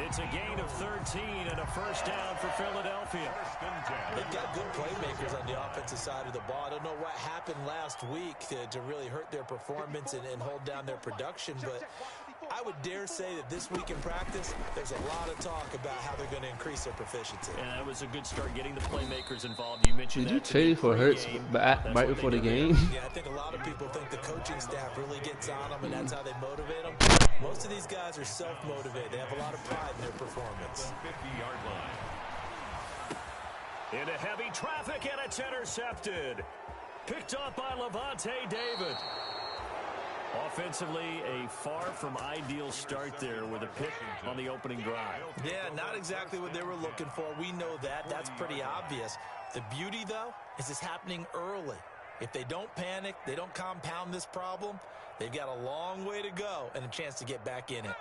It's a gain of 13 and a first down for Philadelphia. They've got good playmakers on the offensive side of the ball. I don't know what happened last week to really hurt their performance and hold down their production, but I would dare say that this week in practice, there's a lot of talk about how they're going to increase their proficiency. And that was a good start getting the playmakers involved. You mentioned Did you trade for Hurts right before the game? Yeah, I think a lot of people think the coaching staff really gets on them, and that's how they motivate them. Most of these guys are self-motivated. They have a lot of pride in their performance. 50-yard line. Into heavy traffic, and it's intercepted. Picked up by Levante David. Offensively, a far from ideal start there with a pick on the opening drive. Yeah, not exactly what they were looking for. We know that. That's pretty obvious. The beauty, though, is it's happening early. If they don't panic, they don't compound this problem, they've got a long way to go and a chance to get back in it.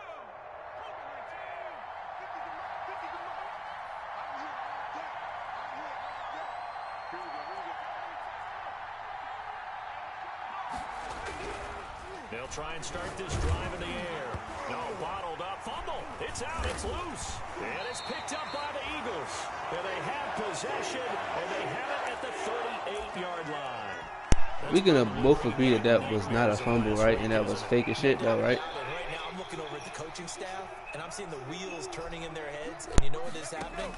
They'll try and start this drive in the air. No, bottled up, fumble. It's out, it's loose. And it's picked up by the Eagles. And they have possession, and they have it at the 38-yard line. We gonna both agree that that was not a fumble, right? And that was fake as shit, though, right? Right now, I'm looking over at the coaching staff, and I'm seeing the wheels turning in their heads. And you know what is happening?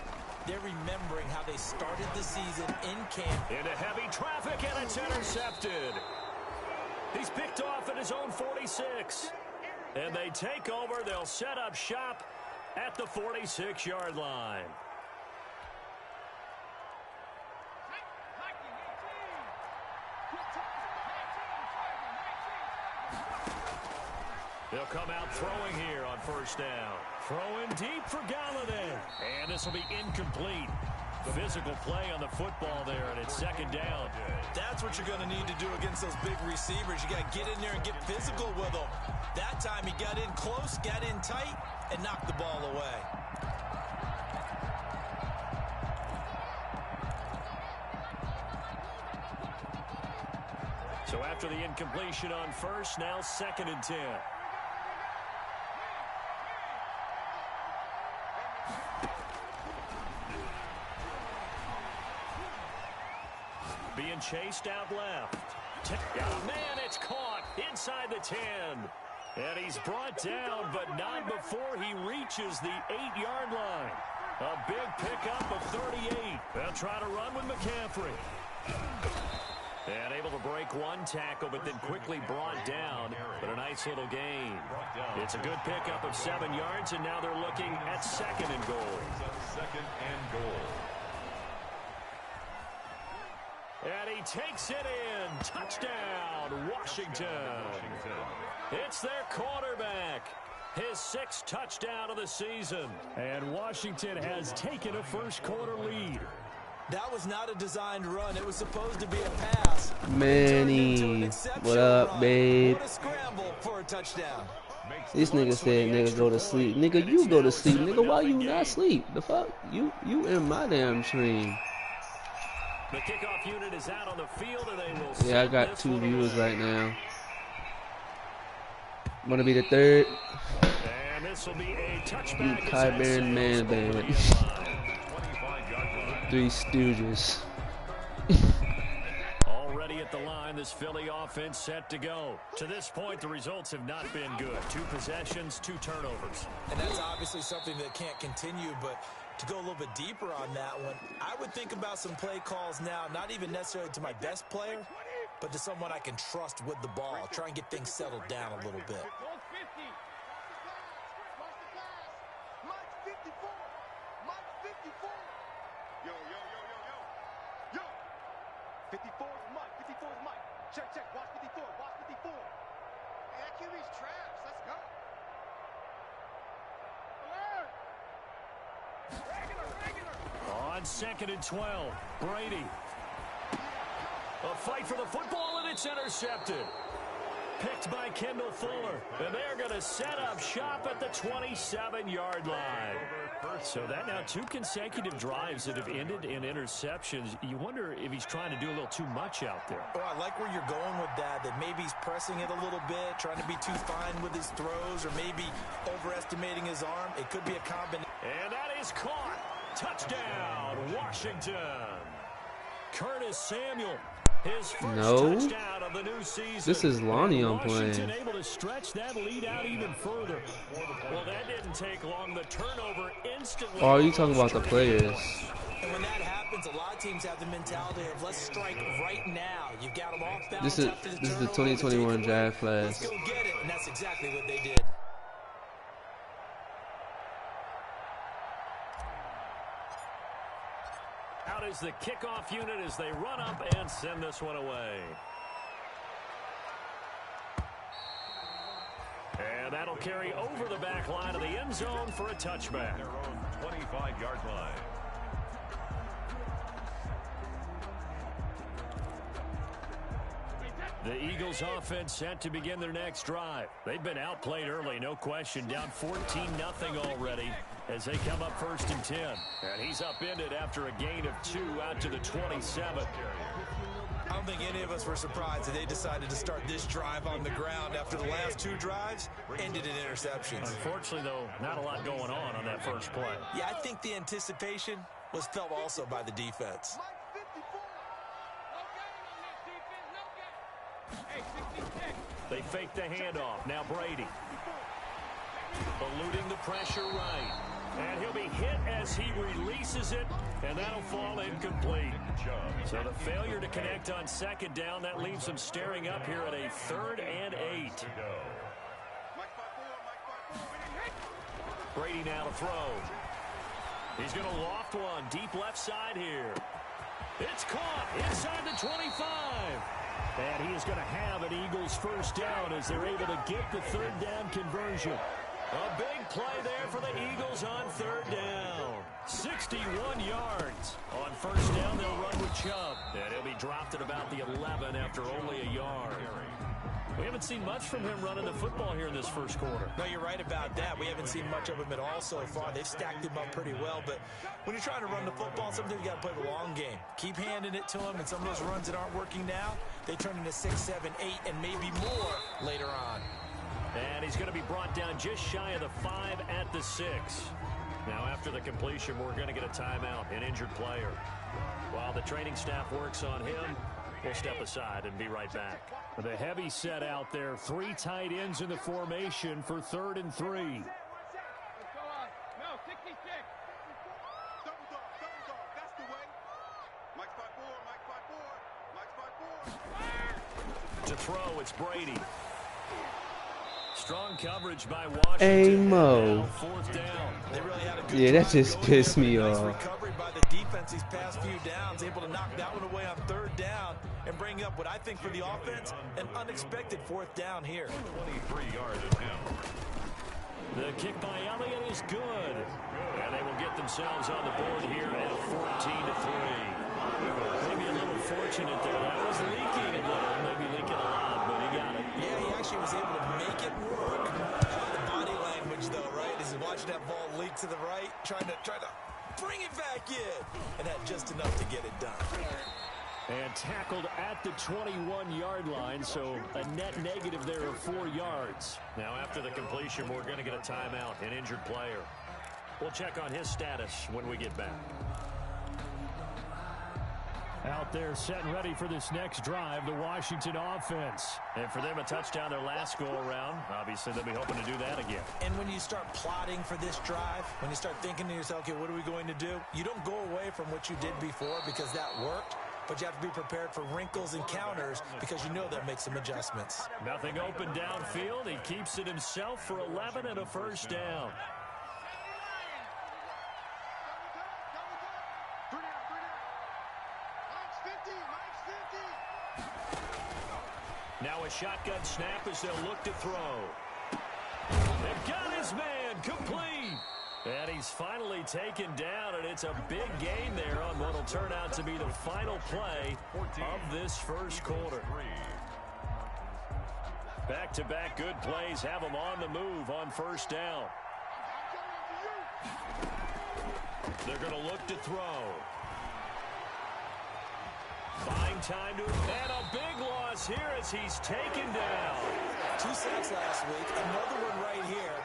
They're remembering how they started the season in camp. Into heavy traffic, and it's intercepted. He's picked off at his own 46. And they take over. They'll set up shop at the 46-yard line. They'll come out throwing here on first down. Throwing deep for Galladay. And this will be incomplete. Physical play on the football there, and it's second down. That's what you're going to need to do against those big receivers. You got to get in there and get physical with them. That time he got in close, got in tight, and knocked the ball away. So after the incompletion on first, now 2nd and 10. Being chased out left. Oh, man, it's caught inside the 10. And he's brought down, but not before he reaches the 8-yard line. A big pickup of 38. They'll try to run with McCaffrey. And able to break one tackle, but then quickly brought down. But a nice little gain. It's a good pickup of 7 yards, and now they're looking at 2nd and goal. 2nd and goal. And he takes it in. Touchdown, Washington. It's their quarterback. His 6th touchdown of the season. And Washington has taken a first-quarter lead. That was not a designed run. It was supposed to be a pass. Manny, what up, babe? What a scramble for a touchdown. This nigga said, nigga, go to sleep. Nigga, you go to sleep. Nigga, why you not sleep? The fuck? You in my damn dream. The kickoff unit is out on the field, and they will. Yeah, I got 2 viewers right now. Wanna be the 3rd? And this will be a touchback. You Kyburn man band. 3 Stooges. Already at the line, this Philly offense set to go. To this point, the results have not been good. 2 possessions, 2 turnovers. And that's obviously something that can't continue, but to go a little bit deeper on that one, I would think about some play calls now, not even necessarily to my best player, but to someone I can trust with the ball. Try and get things settled down a little bit. Yo. 54 is Mike. 54 is Mike. Check. Watch 54. Watch 54. Hey, that QB's trash. Let's go. On 2nd and 12, Brady. A fight for the football, and it's intercepted. Picked by Kendall Fuller. And they're going to set up shop at the 27-yard line. So that now 2 consecutive drives that have ended in interceptions. You wonder if he's trying to do a little too much out there. Oh, I like where you're going with that maybe he's pressing it a little bit, trying to be too fine with his throws, or maybe overestimating his arm. It could be a combination. And that is caught. Touchdown, Washington. Curtis Samuel. His first touchdown of the new season. This is Lonnie I'm playing. Washington able to stretch that lead out even further. Well, that didn't take long. The turnover instantly. Oh, are you talking about the players? And when that happens, a lot of teams have the mentality of let's strike right now. You've got them off balance. This is the 2021 draft class. Let's go get it, and that's exactly what they did. Out is the kickoff unit as they run up and send this one away. And that'll carry over the back line of the end zone for a touchback. Their own 25-yard line. The Eagles offense set to begin their next drive. They've been outplayed early, no question. Down 14-0 already as they come up 1st and 10. And he's upended after a gain of 2 out to the 27. I don't think any of us were surprised that they decided to start this drive on the ground after the last 2 drives ended in interceptions. Unfortunately, though, not a lot going on that first play. Yeah, I think the anticipation was felt also by the defense. They fake the handoff. Now Brady. Eluding the pressure right. And he'll be hit as he releases it, and that'll fall incomplete. So the failure to connect on 2nd down, that leaves him staring up here at a 3rd and 8. Brady now to throw. He's going to loft one deep left side here. It's caught inside the 25. And he is going to have an Eagles first down as they're able to get the 3rd down conversion. A big play there for the Eagles on 3rd down. 61 yards. On 1st down, they'll run with Chubb. And he'll be dropped at about the 11 after only a yard. We haven't seen much from him running the football here in this first quarter. No, you're right about that. We haven't seen much of him at all so far. They've stacked him up pretty well, but when you're trying to run the football, sometimes you got to play the long game. Keep handing it to him, and some of those runs that aren't working now, they turn into 6, 7, 8, and maybe more later on. And he's going to be brought down just shy of the 5 at the 6. Now, after the completion, we're going to get a timeout, an injured player. While the training staff works on him, we'll step aside and be right back. The heavy set out there. 3 tight ends in the formation for 3rd and 3. To throw, it's Brady. Strong coverage by Washington. Hey, Mo. 4th down. They really had a good Yeah, that drive just going pissed there. me Nice off. recovery by the defense these past few downs, able to knock that one away on 3rd down and bring up what I think for the offense, an unexpected 4th down here. 23-yard attempt. The kick by Elliott is good. And they will get themselves on the board here at 14-3. Maybe a little fortunate there. That was leaking a little, maybe leaking a lot, but he got it. Yeah, he actually was able to make it work. The body language, though, right? As he watched that ball leak to the right, trying to bring it back in, and had just enough to get it done. And tackled at the 21-yard line, so a net negative there of 4 yards. Now, after the completion, we're going to get a timeout, an injured player. We'll check on his status when we get back. Out there set and ready for this next drive, the Washington offense. And for them, a touchdown their last go-around. Obviously, they'll be hoping to do that again. And when you start plotting for this drive, when you start thinking to yourself, okay, what are we going to do? You don't go away from what you did before because that worked, but you have to be prepared for wrinkles and counters because you know they'll make some adjustments. Nothing open downfield. He keeps it himself for 11 and a first down. Now a shotgun snap as they'll look to throw. They've got his man complete. And he's finally taken down, and it's a big gain there on what will turn out to be the final play of this first quarter. Back-to-back good plays have him on the move on 1st down. They're going to look to throw. Buying time to, and a big loss here as he's taken down. 2 sacks last week, another one right here.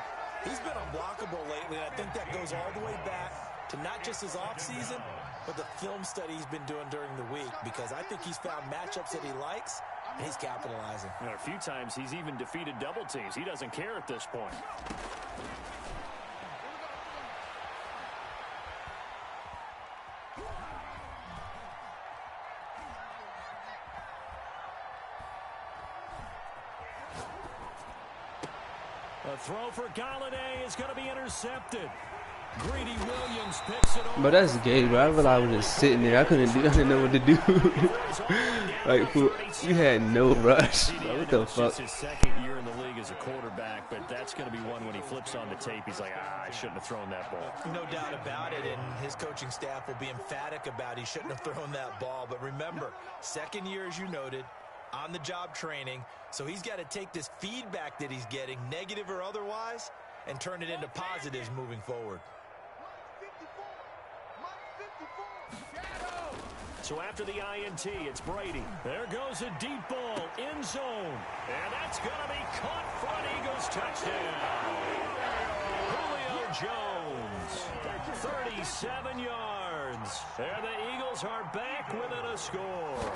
He's been unblockable lately, and I think that goes all the way back to not just his offseason, but the film study he's been doing during the week, because I think he's found matchups that he likes, and he's capitalizing. And a few times he's even defeated double teams. He doesn't care at this point. A throw for Galladay is going to be intercepted. Greedy Williams picks it over. But that's gay, bro. I realized I was just sitting there. I didn't know what to do. Like, you had no rush. Bro, what the fuck? It's his second year in the league as a quarterback, but that's going to be one when he flips on the tape. He's like, I shouldn't have thrown that ball. No doubt about it, and his coaching staff will be emphatic about he shouldn't have thrown that ball. But remember, second year, as you noted, on-the-job training, so he's got to take this feedback that he's getting, negative or otherwise, and turn it into positives moving forward. So after the INT, it's Brady. There goes a deep ball, end zone. And that's going to be caught front. Eagles touchdown. Julio Jones, 37 yards. And the Eagles are back within a score.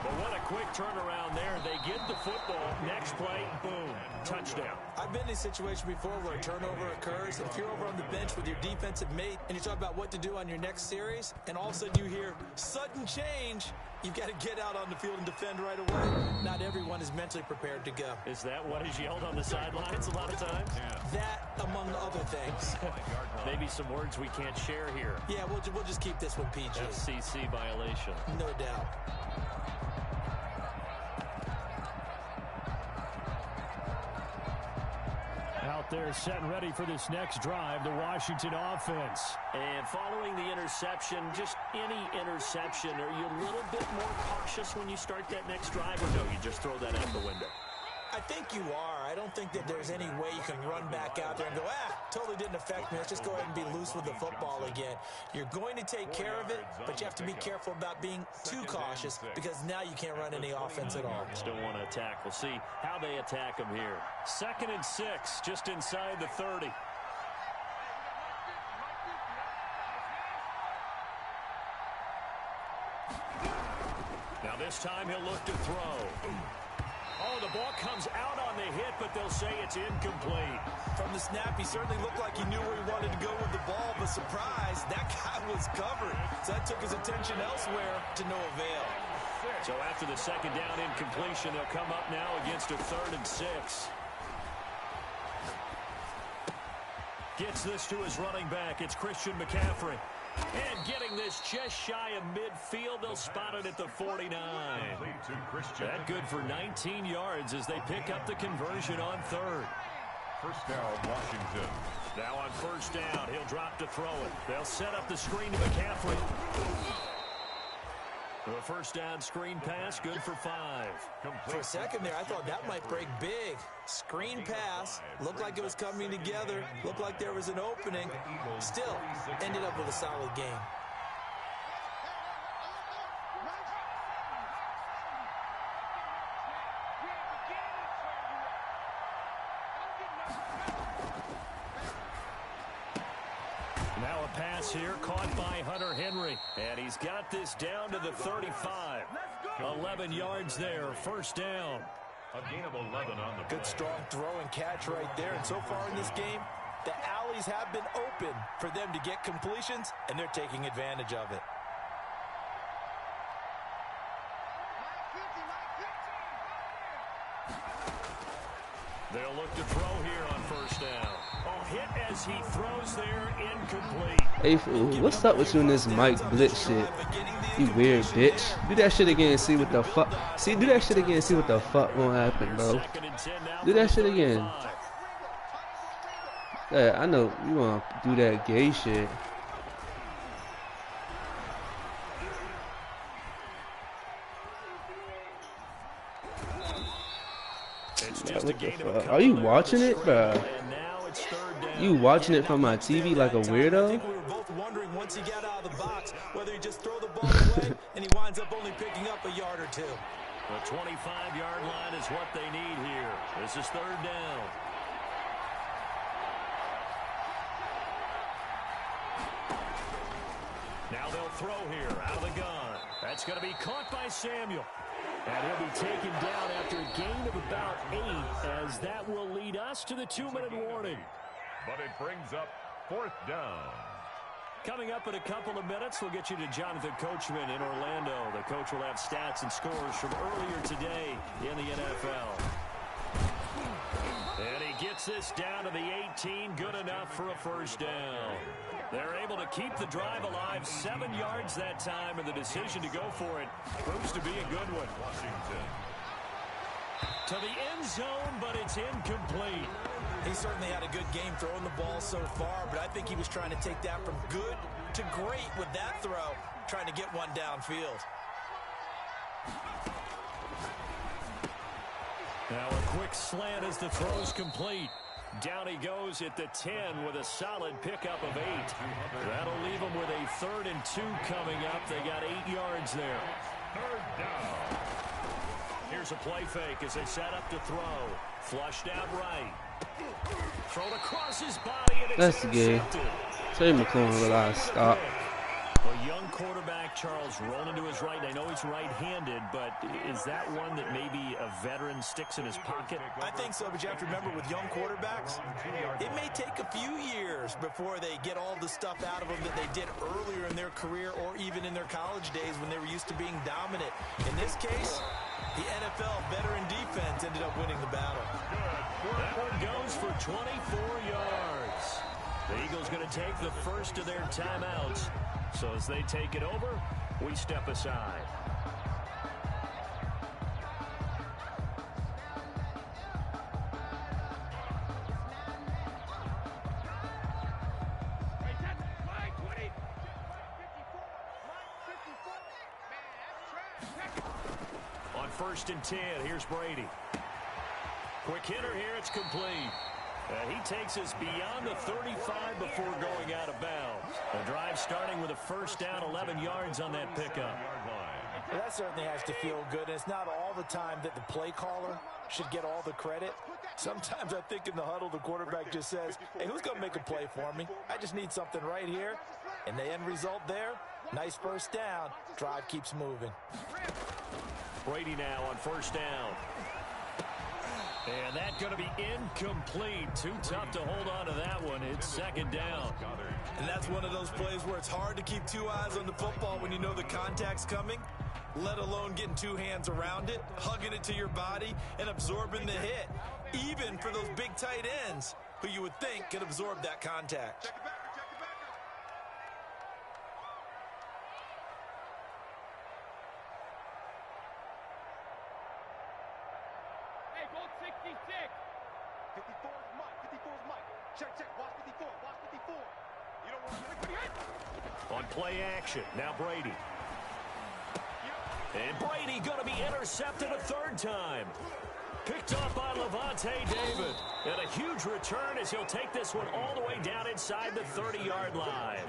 But what a quick turnaround there. They get the football. Next play, boom, touchdown. I've been in a situation before where a turnover occurs, and if you're over on the bench with your defensive mate and you talk about what to do on your next series, and all of a sudden you hear sudden change, you've got to get out on the field and defend right away. Not everyone is mentally prepared to go. Is that what is yelled on the sidelines a lot of times? That, among other things. Maybe some words we can't share here. Yeah, we'll just keep this one PG. FCC violation. No doubt. Out there set and ready for this next drive, the Washington offense. And following the interception, just any interception, are you a little bit more cautious when you start that next drive, or no, you just throw that out the window? I think you are. I don't think that there's any way you can run back out there and go, totally didn't affect me. Let's just go ahead and be loose with the football again. You're going to take care of it, but you have to be careful about being too cautious, because now you can't run any offense at all. Still want to attack. We'll see how they attack them here. 2nd and 6, just inside the 30. Now this time he'll look to throw. Oh, the ball comes out on the hit, but they'll say it's incomplete. From the snap, he certainly looked like he knew where he wanted to go with the ball, but surprise, that guy was covered. So that took his attention elsewhere to no avail. So after the 2nd down incompletion, they'll come up now against a 3rd and 6. Gets this to his running back. It's Christian McCaffrey. And getting this just shy of midfield, they'll spot it at the 49. That good for 19 yards as they pick up the conversion on 3rd. First down, Washington. Now on 1st down, he'll drop to throw it. They'll set up the screen to McCaffrey. The 1st down screen pass, good for 5. For a second there, I thought that might break big. Screen pass, looked like it was coming together, looked like there was an opening. Still, ended up with a solid game. Now a pass here caught by Hunter Henry. And he's got this down to the 35. 11 yards there, 1st down. A gain of 11 on the Good strong throw and catch right there. And so far in this game, the alleys have been open for them to get completions, and they're taking advantage of it. They'll look to throw here on 1st down. Oh, hit as he throws there, incomplete. Hey, fool, what's up with you in this Mike Blitz shit? You weird bitch. Do that shit again and see what the fuck. See, do that shit again and see what the fuck gonna happen, bro. Do that shit again. Yeah, I know you wanna do that gay shit. Are you watching it, bro? You watching it from my TV like a weirdo? once he got out of the box, whether he just throw the ball away and he winds up only picking up a yard or two. The 25-yard line is what they need here. This is third down. Now they'll throw here out of the gun. That's going to be caught by Samuel. And he'll be taken down after a gain of about 8, as that will lead us to the 2-minute warning. But it brings up fourth down. Coming up in a couple of minutes, we'll get you to Jonathan Coachman in Orlando. The coach will have stats and scores from earlier today in the NFL. And he gets this down to the 18, good enough for a first down. They're able to keep the drive alive, 7 yards that time, and the decision to go for it proves to be a good one. Washington. To the end zone, but it's incomplete. He certainly had a good game throwing the ball so far, but I think he was trying to take that from good to great with that throw, trying to get one downfield. Now a quick slant as the throw's complete. Down he goes at the 10 with a solid pickup of 8. That'll leave him with a 3rd and 2 coming up. They got 8 yards there. Third down. Here's a play fake as they set up to throw. Flushed out right. Thrown across his body, and it's That's good. Terry McLaurin will I stop. A young quarterback, Charles, rolling to his right. I know he's right-handed, but is that one that maybe a veteran sticks in his pocket? I think so, but you have to remember with young quarterbacks, it may take a few years before they get all the stuff out of them that they did earlier in their career or even in their college days when they were used to being dominant. In this case, the NFL veteran defense ended up winning the battle. That one goes for 24 yards. The Eagles going to take the first of their timeouts. So as they take it over, we step aside. On 1st and 10, here's Brady. Quick hitter here, it's complete. He takes us beyond the 35 before going out of bounds. The drive starting with a first down, 11 yards on that pickup. Well, that certainly has to feel good. And it's not all the time that the play caller should get all the credit. Sometimes I think in the huddle, the quarterback just says, hey, who's going to make a play for me? I just need something right here. And the end result there, nice first down. Drive keeps moving. Brady now on first down. And that's going to be incomplete. Too tough to hold on to that one. It's second down. And that's one of those plays where it's hard to keep 2 eyes on the football when you know the contact's coming, let alone getting 2 hands around it, hugging it to your body, and absorbing the hit, even for those big tight ends who you would think could absorb that contact. On play action, now Brady. And Brady going to be intercepted a 3rd time. Picked off by Levante David. And a huge return as he'll take this one all the way down inside the 30-yard line.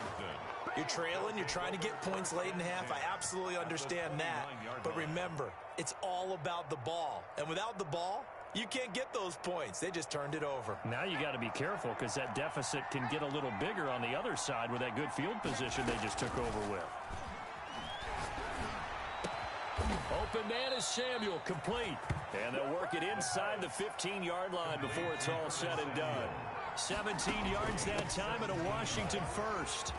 You're trailing, you're trying to get points late in half. I absolutely understand that. But remember, it's all about the ball. And without the ball, you can't get those points. They just turned it over. Now you got to be careful because that deficit can get a little bigger on the other side with that good field position they just took over with. Open man is Samuel, complete. And they'll work it inside the 15-yard line before it's all said and done. 17 yards that time and a Washington first.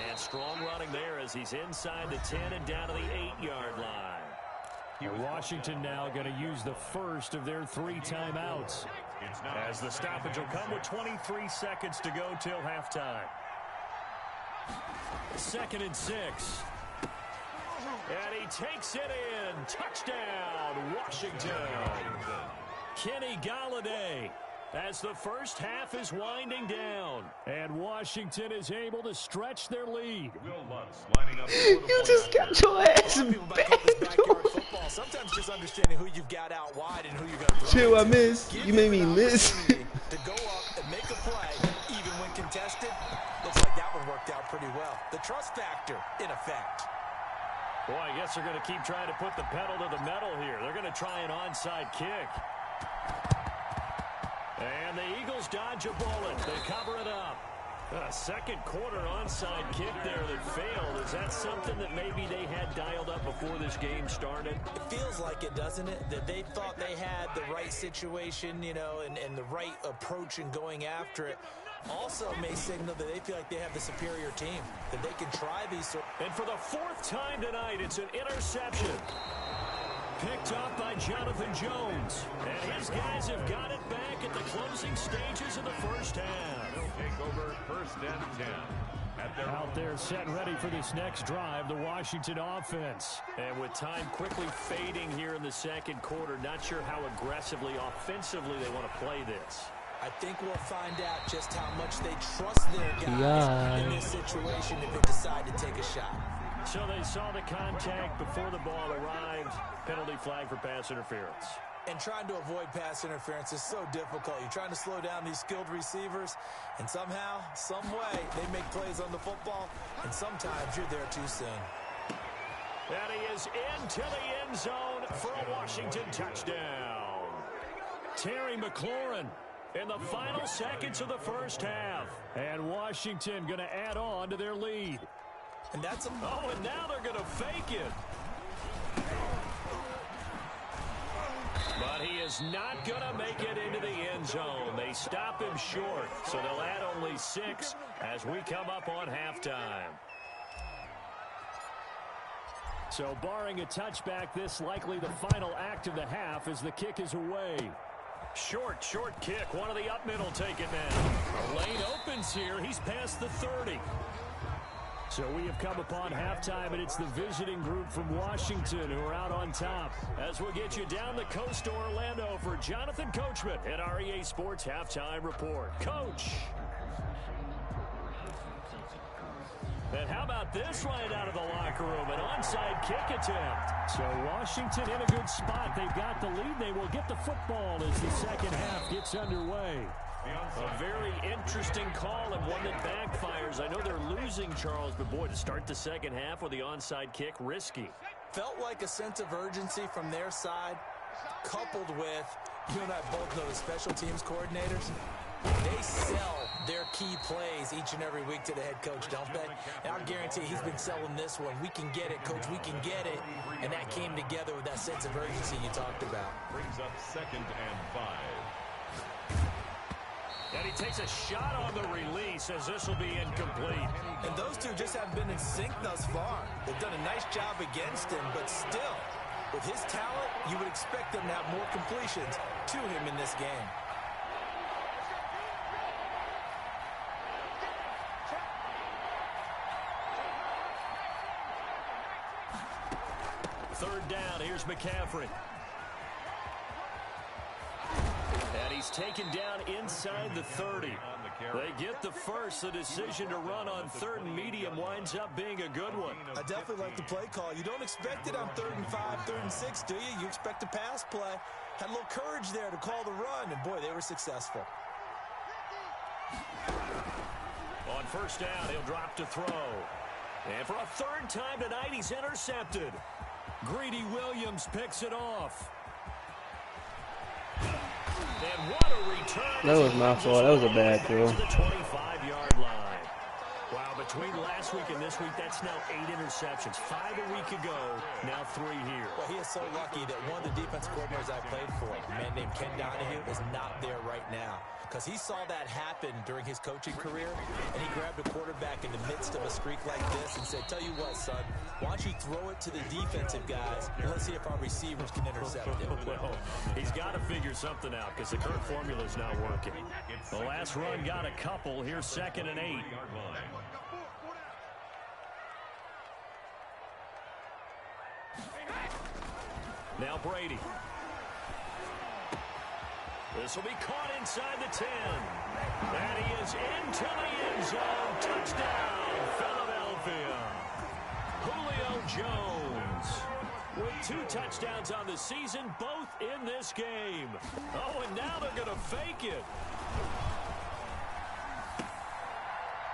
And strong running there as he's inside the 10 and down to the 8-yard line. Washington now going to use the first of their 3 timeouts. As the stoppage will come with 23 seconds to go till halftime. 2nd and 6. And he takes it in. Touchdown, Washington. Kenny Golladay as the first half is winding down. And Washington is able to stretch their lead. You just got your ass bent. Sometimes just understanding who you've got out wide and who you're going to throw. Chill, I missed. You made me miss. To go up and make a play, even when contested, looks like trust factor in effect. Boy, I guess they're going to keep trying to put the pedal to the metal here. They're going to try an onside kick. And the Eagles dodge a bullet. They cover it up. A second quarter onside kick there that failed. Is that something that maybe they had dialed up before this game started? It feels like it, doesn't it? That they thought they had the right situation, you know, and the right approach in going after it. Also may signal that they feel like they have the superior team, that they can try these. And for the fourth time tonight, it's an interception. Picked off by Jonathan Jones. And his guys have got it back at the closing stages of the first half. He'll take over 1st and 10. Out there set ready for this next drive, the Washington offense. And with time quickly fading here in the second quarter, not sure how aggressively, offensively they want to play this. I think we'll find out just how much they trust their guys in this situation if they decide to take a shot. So they saw the contact before the ball arrived. Penalty flag for pass interference. And trying to avoid pass interference is so difficult. You're trying to slow down these skilled receivers, and somehow, some way, they make plays on the football, and sometimes you're there too soon. And he is into the end zone for a Washington touchdown. Terry McLaurin in the final seconds of the first half. And Washington going to add on to their lead. And that's a... Oh, and now they're going to fake it. But he is not going to make it into the end zone. They stop him short, so they'll add only 6 as we come up on halftime. So barring a touchback, this likely the final act of the half as the kick is away. Short kick. One of the up middle take it now. The lane opens here. He's past the 30. So we have come upon halftime, and it's the visiting group from Washington who are out on top. As we'll get you down the coast to Orlando for Jonathan Coachman at our EA Sports Halftime Report. Coach. And how about this right out of the locker room? An onside kick attempt. So Washington in a good spot. They've got the lead. They will get the football as the second half gets underway. A very interesting call and one that backfires. I know they're losing, Charles, but boy, to start the second half with the onside kick, risky. Felt like a sense of urgency from their side, coupled with, you and I both know the special teams coordinators. They sell their key plays each and every week to the head coach, don't they? And I'll guarantee he's been selling this one. We can get it, coach. We can get it. And that came together with that sense of urgency you talked about. Brings up 2nd and 5. And he takes a shot on the release as this will be incomplete. And those two just haven't been in sync thus far. They've done a nice job against him, but still, with his talent, you would expect them to have more completions to him in this game. Third down, here's McCaffrey. And he's taken down inside the 30. They get the first. The decision to run on 3rd and medium winds up being a good one. I definitely like the play call. You don't expect it on 3rd and 5, 3rd and 6, do you? You expect a pass play. Had a little courage there to call the run, and boy, they were successful. On first down, he'll drop to throw. And for a 3rd time tonight, he's intercepted. Greedy Williams picks it off. And what a return. That was my fault. That was a bad throw. To the 25-yard line. Wow, between last week and this week, that's now 8 interceptions. 5 a week ago, now 3 here. Well, he is so lucky that one of the defense coordinators I played for, a man named Ken Donahue, is not there right now. Because he saw that happen during his coaching career, and he grabbed a quarterback in the midst of a streak like this and said, tell you what, son, why don't you throw it to the defensive guys, and let's see if our receivers can intercept it. Well, he's got to figure something out because the current formula is not working. The last run got a couple. Here's 2nd and 8. Now Brady. This will be caught inside the 10. And he is into the end zone. Touchdown, Philadelphia. Julio Jones with 2 touchdowns on the season, both in this game. Oh, and now they're going to fake it.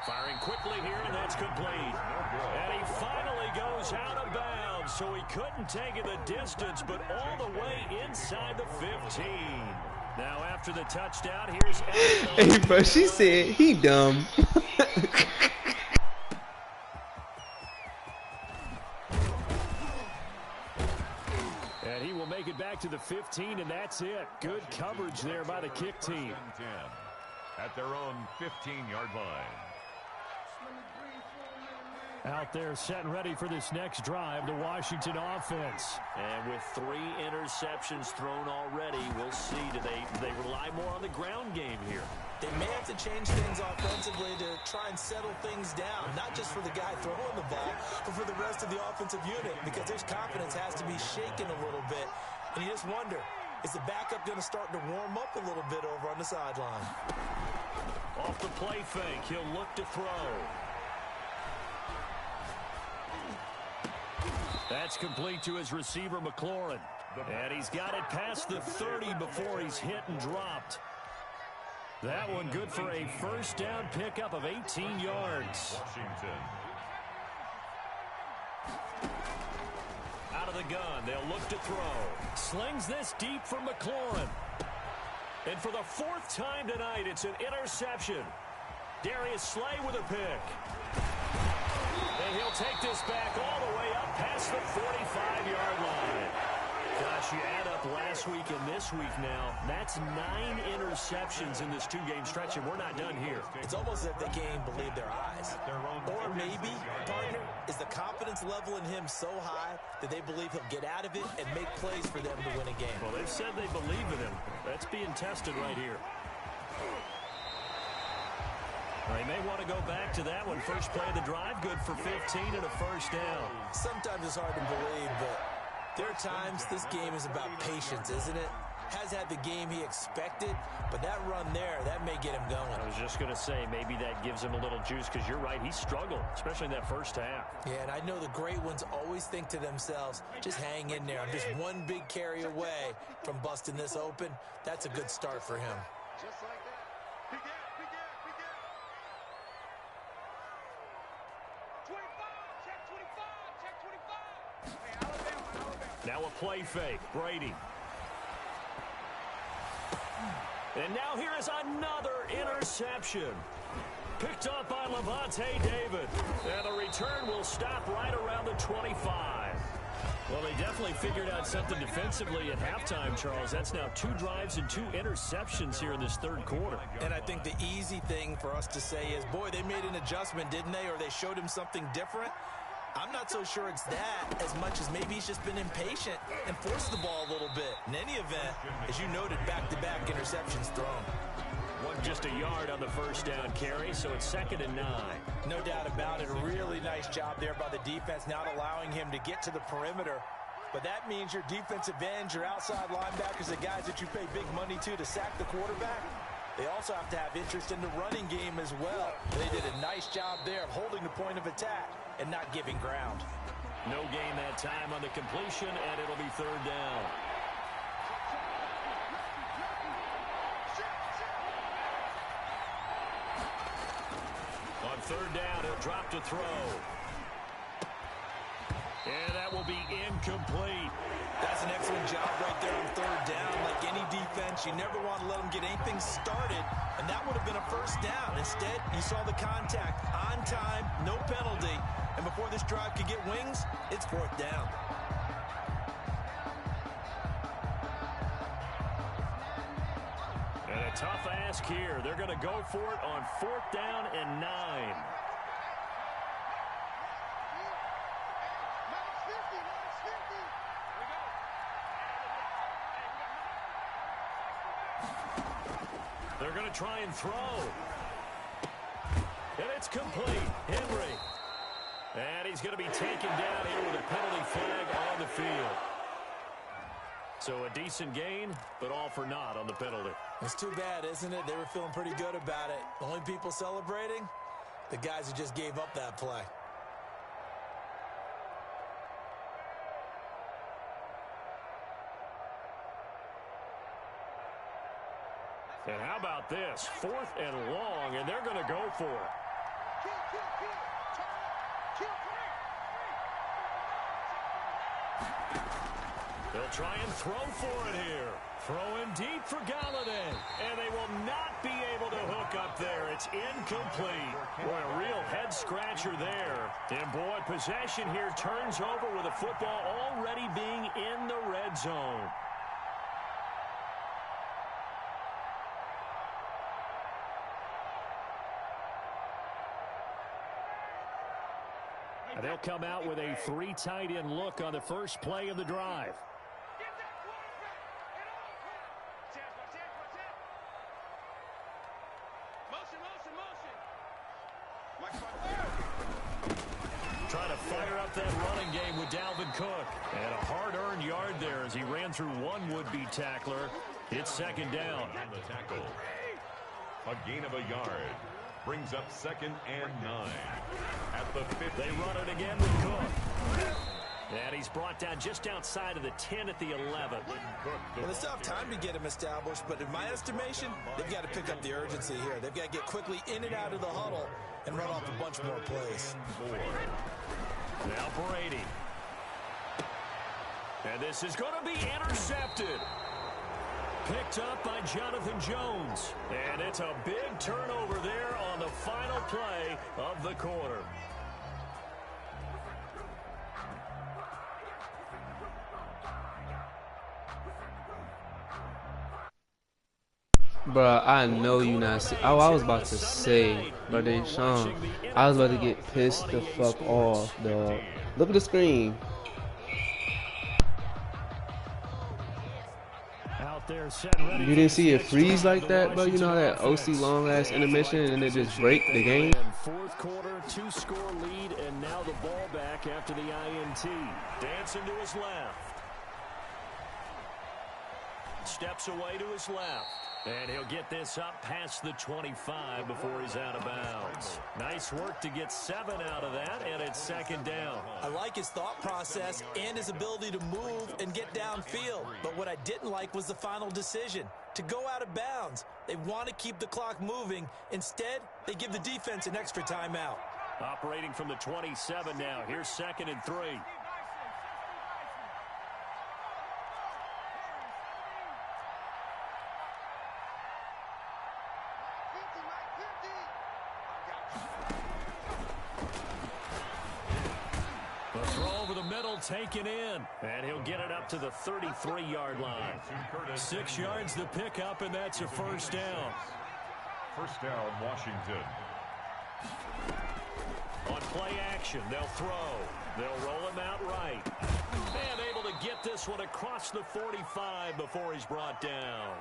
Firing quickly here, and that's complete. And he finally goes out of bounds, so he couldn't take it the distance, but all the way inside the 15. Now after the touchdown, here's... Hey, bro, she said he dumb. And he will make it back to the 15, and that's it. Good coverage there by the kick team. At their own 15-yard line. Out there set and ready for this next drive, the Washington offense. And with 3 interceptions thrown already, we'll see. Do they rely more on the ground game here? They may have to change things offensively to try and settle things down, not just for the guy throwing the ball, but for the rest of the offensive unit, because his confidence has to be shaken a little bit. And you just wonder, is the backup going to start to warm up a little bit over on the sideline? Off the play fake, he'll look to throw. That's complete to his receiver, McLaurin. And he's got it past the 30 before he's hit and dropped. That one good for a first down pickup of 18 yards. Washington. Out of the gun, they'll look to throw. Slings this deep for McLaurin. And for the 4th time tonight, it's an interception. Darius Slay with a pick. And he'll take this back all the way up past the 45-yard line. Gosh, you add up last week and this week now, that's 9 interceptions in this 2-game stretch, and we're not done here. It's almost as if they can't even believe their eyes. Or maybe, partner, is the confidence level in him so high that they believe he'll get out of it and make plays for them to win a game. Well, they've said they believe in him. That's being tested right here. They may want to go back to that one. First play of the drive, good for 15 and a first down. Sometimes it's hard to believe, but there are times this game is about patience, isn't it? Has had the game he expected, but that run there, that may get him going. I was just going to say, maybe that gives him a little juice, because you're right, he struggled, especially in that first half. Yeah, and I know the great ones always think to themselves, just hang in there. I'm just one big carry away from busting this open. That's a good start for him. Just like that. Big out, big out, big out. 25, check 25, check 25. Hey, Alabama. Now a play fake, Brady. And now here is another interception. Picked up by Levante David. And the return will stop right around the 25. Well, they definitely figured out something defensively at halftime, Charles. That's now 2 drives and 2 interceptions here in this third quarter. And I think the easy thing for us to say is, boy, they made an adjustment, didn't they? Or they showed him something different. I'm not so sure it's that as much as maybe he's just been impatient and forced the ball a little bit. In any event, as you noted, back-to-back interceptions thrown. Just a yard on the first down carry, so it's 2nd and 9. No doubt about it. A really nice job there by the defense, not allowing him to get to the perimeter. But that means your defensive ends, your outside linebackers, the guys that you pay big money to sack the quarterback, they also have to have interest in the running game as well. They did a nice job there of holding the point of attack and not giving ground. No gain that time on the completion, and it'll be 3rd down. On 3rd down, he'll drop to throw. And that will be incomplete. That's an excellent job right there on 3rd down. Like any defense, you never want to let them get anything started, and that would have been a first down. Instead, you saw the contact on time, no penalty, and before this drive could get wings, it's 4th down. And a tough ask here. They're going to go for it on 4th down and 9. They're going to try and throw. And it's complete. Henry. And he's going to be taken down here with a penalty flag on the field. So a decent gain, but all for naught on the penalty. It's too bad, isn't it? They were feeling pretty good about it. The only people celebrating, the guys who just gave up that play. And how about this? 4th and long, and they're going to go for it. They'll try and throw for it here. Throwing deep for Galladay. And they will not be able to hook up there. It's incomplete. Boy, a real head-scratcher there. And, boy, possession here turns over with the football already being in the red zone. And they'll come out with a 3 tight end look on the first play of the drive. Trying to fire up that running game with Dalvin Cook. And a hard-earned yard there as he ran through one would-be tackler. It's second down. On the tackle. A gain of a yard. Brings up 2nd and 9. At the 50. They run it again with Cook. And he's brought down just outside of the 10 at the 11. Well, it's tough time to get him established, but in my estimation, they've got to pick up the urgency here. They've got to get quickly in and out of the huddle and run off a bunch more plays. Now Brady. And this is going to be intercepted. Picked up by Jonathan Jones. And it's a big turnover there on the final play of the quarter. Bruh, I know you not see. Oh, I was about to say, brother Sean, I was about to get pissed the fuck off, dog. Look at the screen. You didn't see it freeze like that, bro? You know that OC long ass intermission and it just break the game? Fourth quarter, 2-score lead, and now the ball back after the INT. Dancing to his left. Steps away to his left. And he'll get this up past the 25 before he's out of bounds. Nice work to get 7 out of that, and it's second down. I like his thought process and his ability to move and get downfield. But what I didn't like was the final decision, to go out of bounds. They want to keep the clock moving. Instead, they give the defense an extra timeout. Operating from the 27 now. Here's 2nd and 3. Taken in, and he'll get it up to the 33-yard line. 6 yards to pick up, and that's a first down. First down, Washington. On play action, they'll throw. They'll roll him out right. And able to get this one across the 45 before he's brought down.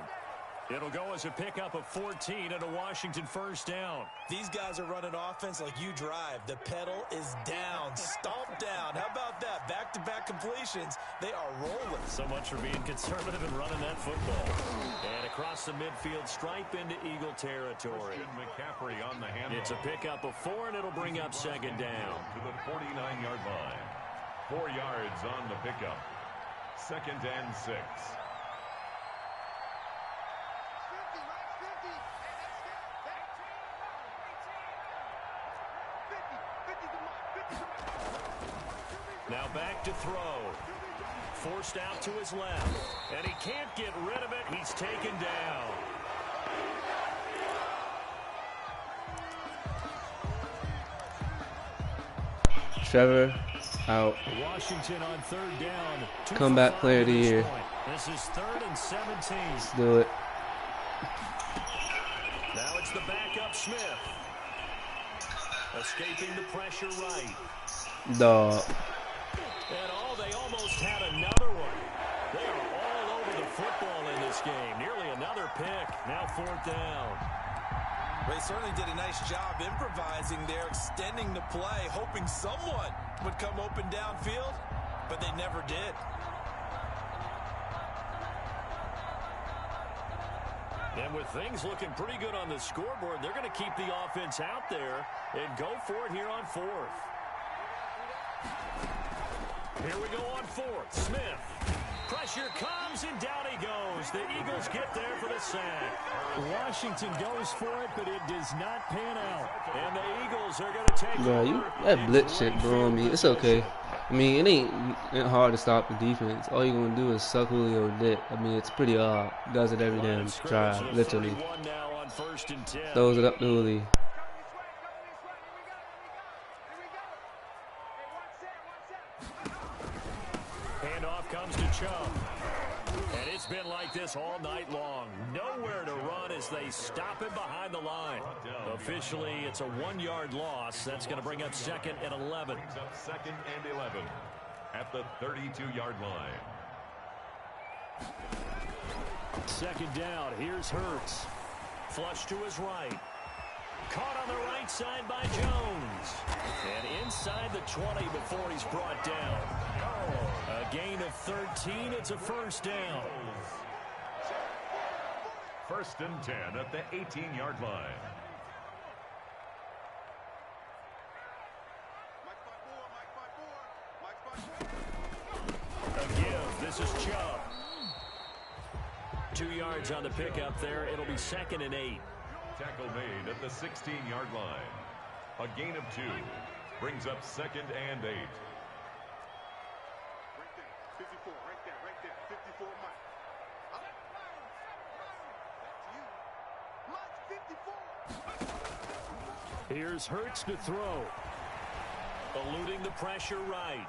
It'll go as a pickup of 14 and a Washington first down. These guys are running offense like you drive. The pedal is down, stomped down. How about that? Back-to-back completions. They are rolling. So much for being conservative and running that football. And across the midfield stripe into Eagle territory. McCaffrey on the handle. It's a pickup of 4, and it'll bring up second down. To the 49-yard line. 4 yards on the pickup. 2nd and 6. Now back to throw. Forced out to his left. And he can't get rid of it. He's taken down. Trevor out. Washington on 3rd down. Comeback player of the year. This is 3rd and 17. Let's do it. Now it's the backup Smith. Escaping the pressure right. Dog. And they almost had another one. They are all over the football in this game. Nearly another pick. Now 4th down. They certainly did a nice job improvising there, extending the play, hoping someone would come open downfield, but they never did. And with things looking pretty good on the scoreboard, they're going to keep the offense out there and go for it here on 4th. Here we go on 4th. Smith. Pressure comes, and down he goes. The Eagles get there for the sack. Washington goes for it, but it does not pan out. And the Eagles are going to take over. That blitz shit, bro. I mean, it's okay. I mean, it ain't hard to stop the defense. All you're going to do is suck Julio dick. I mean, it's pretty hard. Does it every damn drive, literally. Throws it up to Julio. Handoff comes to Chubb. And it's been like this all night long. Nowhere to run as they stop him behind the line. Officially, it's a 1-yard loss. That's going to bring up 2nd and 11. Brings up 2nd and 11 at the 32-yard line. 2nd down. Here's Hurts. Flush to his right. Caught on the right side by Jones. And inside the 20 before he's brought down. A gain of 13. It's a 1st down. 1st and 10 at the 18-yard line. A give. This is Chubb. 2 yards on the pickup there. It'll be 2nd and 8. Tackle made at the 16-yard line. A gain of 2. Brings up 2nd and 8. 54, right there, 54, Mike. 54. Here's Hurts to throw. Eluding the pressure right.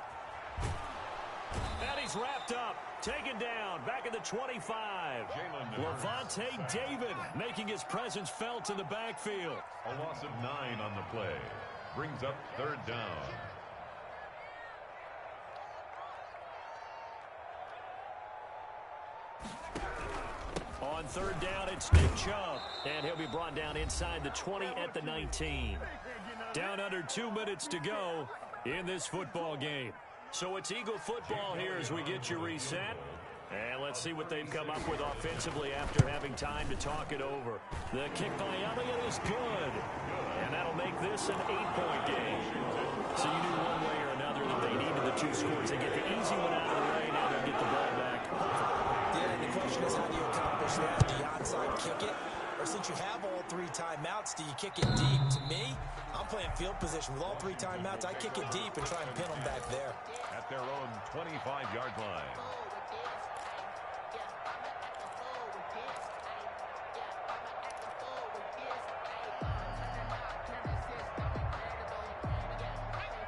And he's wrapped up. Taken down. Back at the 25. Levante David making his presence felt in the backfield. A loss of 9 on the play. Brings up 3rd down. On 3rd down, it's Nick Chubb. And he'll be brought down inside the 20 at the 19. Down under 2 minutes to go in this football game. So it's Eagle football here as we get you reset. And let's see what they've come up with offensively after having time to talk it over. The kick by Elliott is good. And that'll make this an 8-point game. So you knew one way or another that they needed the 2 scores. They get the easy one out of the way. Now they'll get the ball back. Yeah, and the question is, how do you accomplish that? Do you onside kick it? Or since you have all 3 timeouts, do you kick it deep? To me, I'm playing field position. With all 3 timeouts, I kick it deep and try and pin them back there. At their own 25-yard line.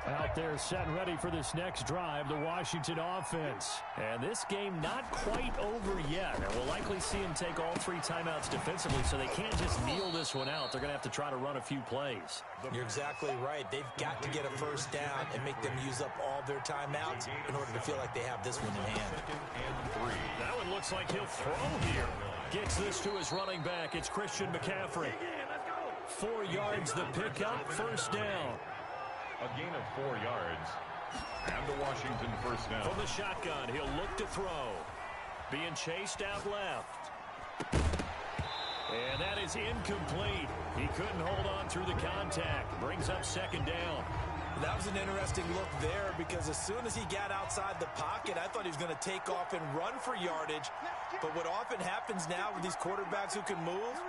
Out there set and ready for this next drive, the Washington offense. And this game not quite over yet. And we'll likely see them take all 3 timeouts defensively, so they can't just kneel this one out. They're going to have to try to run a few plays. You're exactly right. They've got to get a 1st down and make them use up all their timeouts in order to feel like they have this one in hand. 2nd and 3. That one looks like he'll throw here. Gets this to his running back. It's Christian McCaffrey. 4 yards the pickup, 1st down. A gain of 4 yards. And the Washington 1st down. From the shotgun, he'll look to throw. Being chased out left. And that is incomplete. He couldn't hold on through the contact. Brings up 2nd down. That was an interesting look there because as soon as he got outside the pocket, I thought he was going to take off and run for yardage. But what often happens now with these quarterbacks who can move,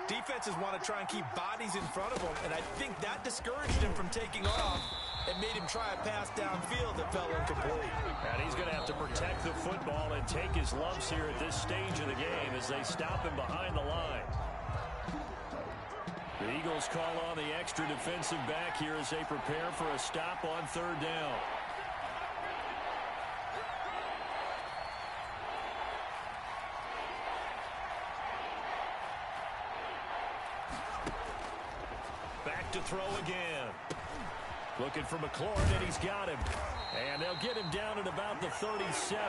defenses want to try and keep bodies in front of them. And I think that discouraged him from taking off and made him try a pass downfield that fell incomplete. And he's going to have to protect the football and take his lumps here at this stage of the game as they stop him behind the line. The Eagles call on the extra defensive back here as they prepare for a stop on 3rd down. Back to throw again. Looking for McLaurin, and he's got him. And they'll get him down at about the 37,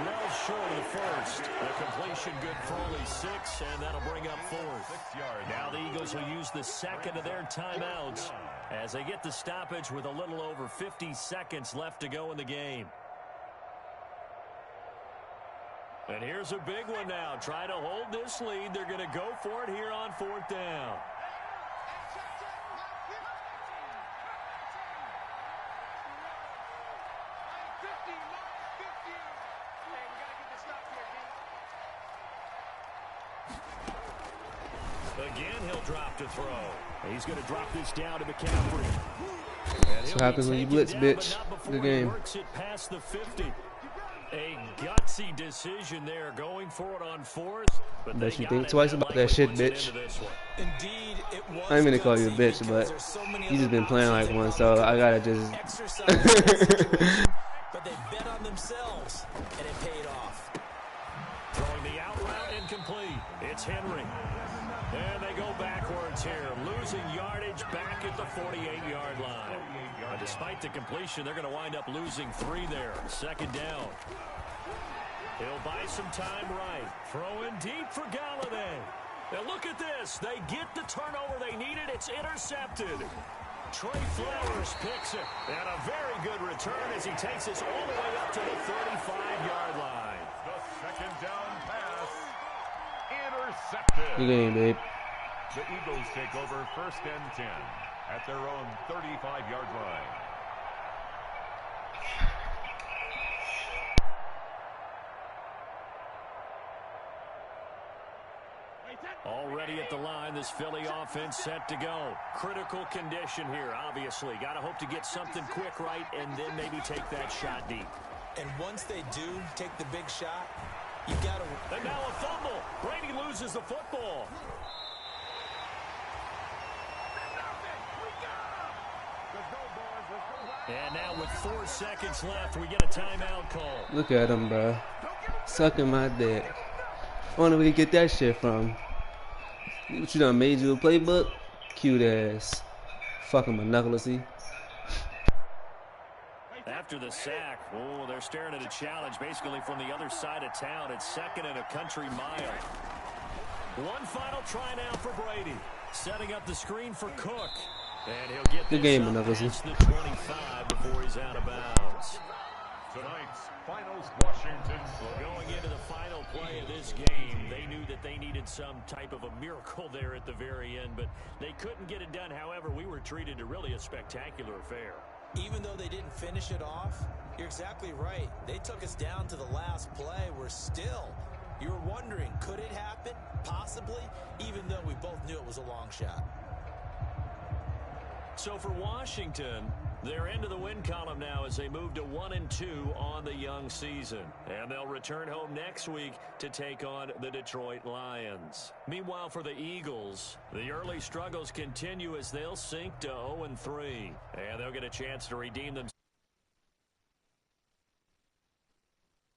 well short of the 1st. The completion good for only 6, and that'll bring up 4th. 6 yards. Now the Eagles will use the 2nd of their timeouts as they get the stoppage with a little over 50 seconds left to go in the game. And here's a big one now. Trying to hold this lead. They're going to go for it here on 4th down. Again, he'll drop to throw. He's going to drop this down to McCaffrey. That's what happens when you blitz, bitch. Good game. Works it past the 50. A gutsy decision there, going for it on fourth. But Bet you think twice about that shit, bitch. Indeed, it was. I ain't mean to call you a bitch, but you just been playing like one, so I gotta just. But they bet on themselves, and it paid off. Throwing the out route incomplete. It's Henry. And they go backwards here, losing yardage back at the 48-yard line. Despite the completion, they're going to wind up losing 3 there. Second down. He'll buy some time right. Throwing deep for Galladay. Now look at this. They get the turnover they needed. It's intercepted. Trey Flowers picks it. And a very good return as he takes us all the way up to the 35-yard line. The second down pass. Intercepted. Good game, babe. The Eagles take over 1st and 10 at their own 35-yard line. Already at the line, this Philly offense set to go. Critical condition here, obviously. Got to hope to get something quick right and then maybe take that shot deep. And once they do take the big shot, you got to... And now a fumble. Brady loses the football. And now with 4 seconds left, we get a timeout call. Look at him, bro. Sucking my dick. I wonder where you get that shit from. What you done made you a playbook? Cute ass. Fucking monoculously. After the sack, oh, they're staring at a challenge basically from the other side of town. It's 2nd and a country mile. One final try now for Brady. Setting up the screen for Cook. And he'll get good game, monoculously. The 25 before he's out of bounds. Tonight's finals, Washington. Well, going into the final play of this game, they knew that they needed some type of a miracle there at the very end, but they couldn't get it done. However, we were treated to really a spectacular affair. Even though they didn't finish it off, you're exactly right. They took us down to the last play. We're still, you were wondering, could it happen? Possibly, even though we both knew it was a long shot. So for Washington, they're into the win column now as they move to 1-2 on the young season. And they'll return home next week to take on the Detroit Lions. Meanwhile, for the Eagles, the early struggles continue as they'll sink to 0-3. And they'll get a chance to redeem themselves.